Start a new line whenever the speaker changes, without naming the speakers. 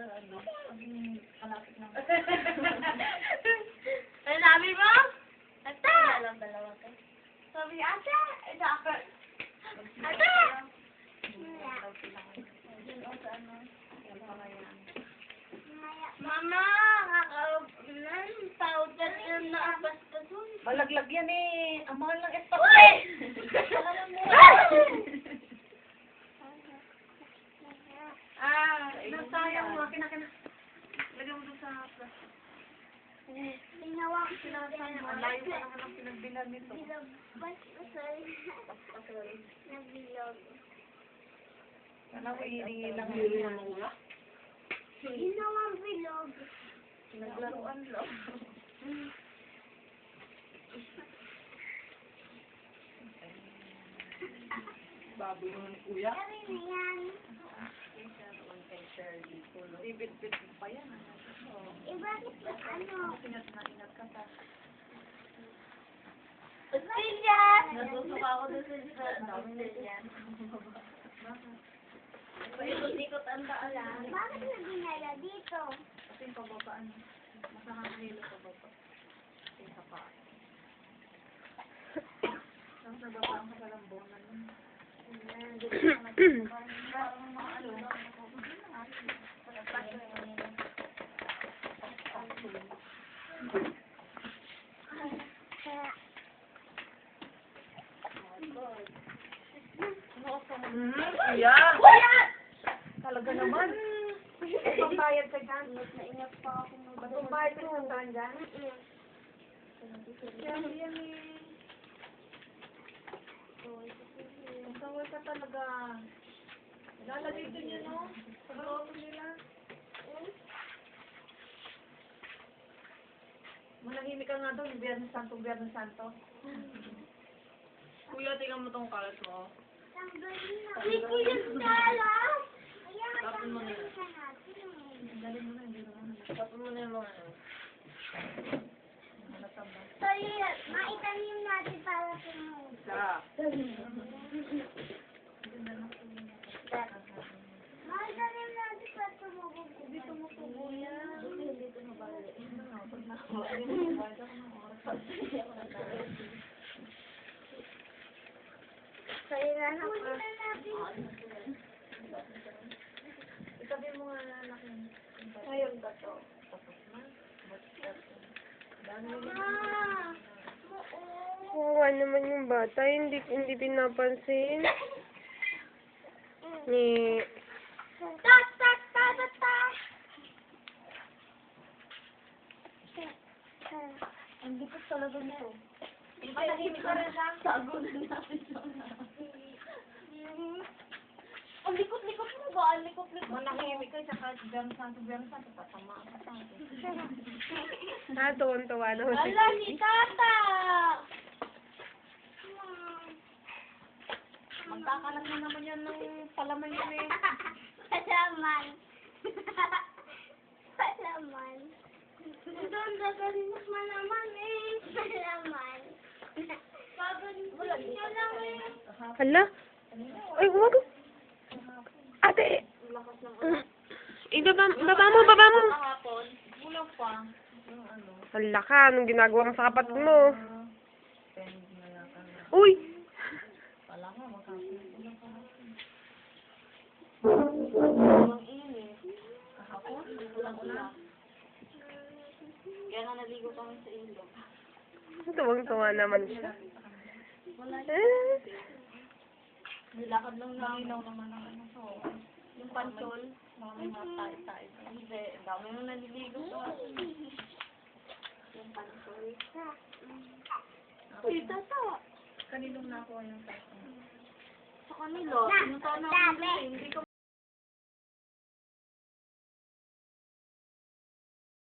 ano, maging malapit na.
Ano sabi mo? Ate!
Dalawa ka.
Sabi, ate! Ito ako. Ate!
Diyan o sa ano, yung pangayan.
Mama! Powder yan na basta dun.
Malaglag yan eh. Ang mahal ng espas.
Uy!
Alam mo. Nasayang mo. Kinakina. Lagyan mo doon sa plastic.
Ginawa ko
Sinasayang. Ang layo pa naman ang pinagbilan nito.
Nagbilog.
Alam mo, hihingi lang yun.
Ginawang bilog.
Naglaruan lang. Baboy naman ni Kuya.
Kami na yan.
Ibit-bit mo pa yan.
Bakit ba ano?
Ingat na ingat ka pa.
Australian!
Nasusuka ako doon sa Australian. Paikot-ikot ang daalan.
Bakit naging dito?
Kasi yung pababaan. Masakakahilo pababa. Yung sapa. Tapos nababaan ka sa lambonan. Parang mga ano. Kuya!
Kuya!
Talaga naman. Itong bayad ka dyan.
Naingat pa ako ng
Itong bayad ka dyan dyan. Yan eh. Masawal ka talaga. Lalagay din yun, no? Sa loob nila. Manahimik ka nga doon, Biyernes Santo. Kuya, tingnan mo tong kalat mo.
Hindi ko yung dala.
Tapon mo na yun. Dalhin mo na, hindi naman. Tapon mo na yung mga ano. Natamba.
Sorry, maitanim natin para tumubo.
Isa.
Maitanim natin para tumubo.
Hindi tumutubo yan. Hindi tumabali.
Sorry na natin.
Itabi mo nga na nakin.
Ngayon ba to?
Tapos na.
Kawawa naman yung bata, hindi pinapansin. Ni
Ta ta ta ta ta.
Ang likot talaga nito. Manahimik ka rin lang. Tago na natin sa
Ang likot-likot mo ba? Ang likot-likot mo.
Manahimik ka, tsaka Biyernes Santo, patama ka sa akin.
tuwan-tuwa naman si
Ala, si Tata!
Magkakalat na naman yan ng palaman yun eh.
Palaman. Palaman. Ito ang gagaling mas malaman eh. Palaman. Gagaling niya lang eh.
Hala? Ay, wag. Ate! Baba mo!
Kahapon, kulang pa. Yung ano.
Hala ka, anong ginagawa mo sa kapat mo?
Pen na lang ka na.
Uy!
Pala nga, magkakalat pa.
Ang init.
Kahapon, ulang-ulang.
Kaya nga naligo kami sa ilog.
Tuwang-tuwa naman siya.
Wala
Nilakad lang nalinaw naman ang ano. So,
yung pansol.
mga tayo-tayo.
Hindi, ang dami mo naliligo sa yung pansol. Si Tata.
Kaninong nakuha yung tayo?
Sa kanila. Pinunta namin. Hindi ko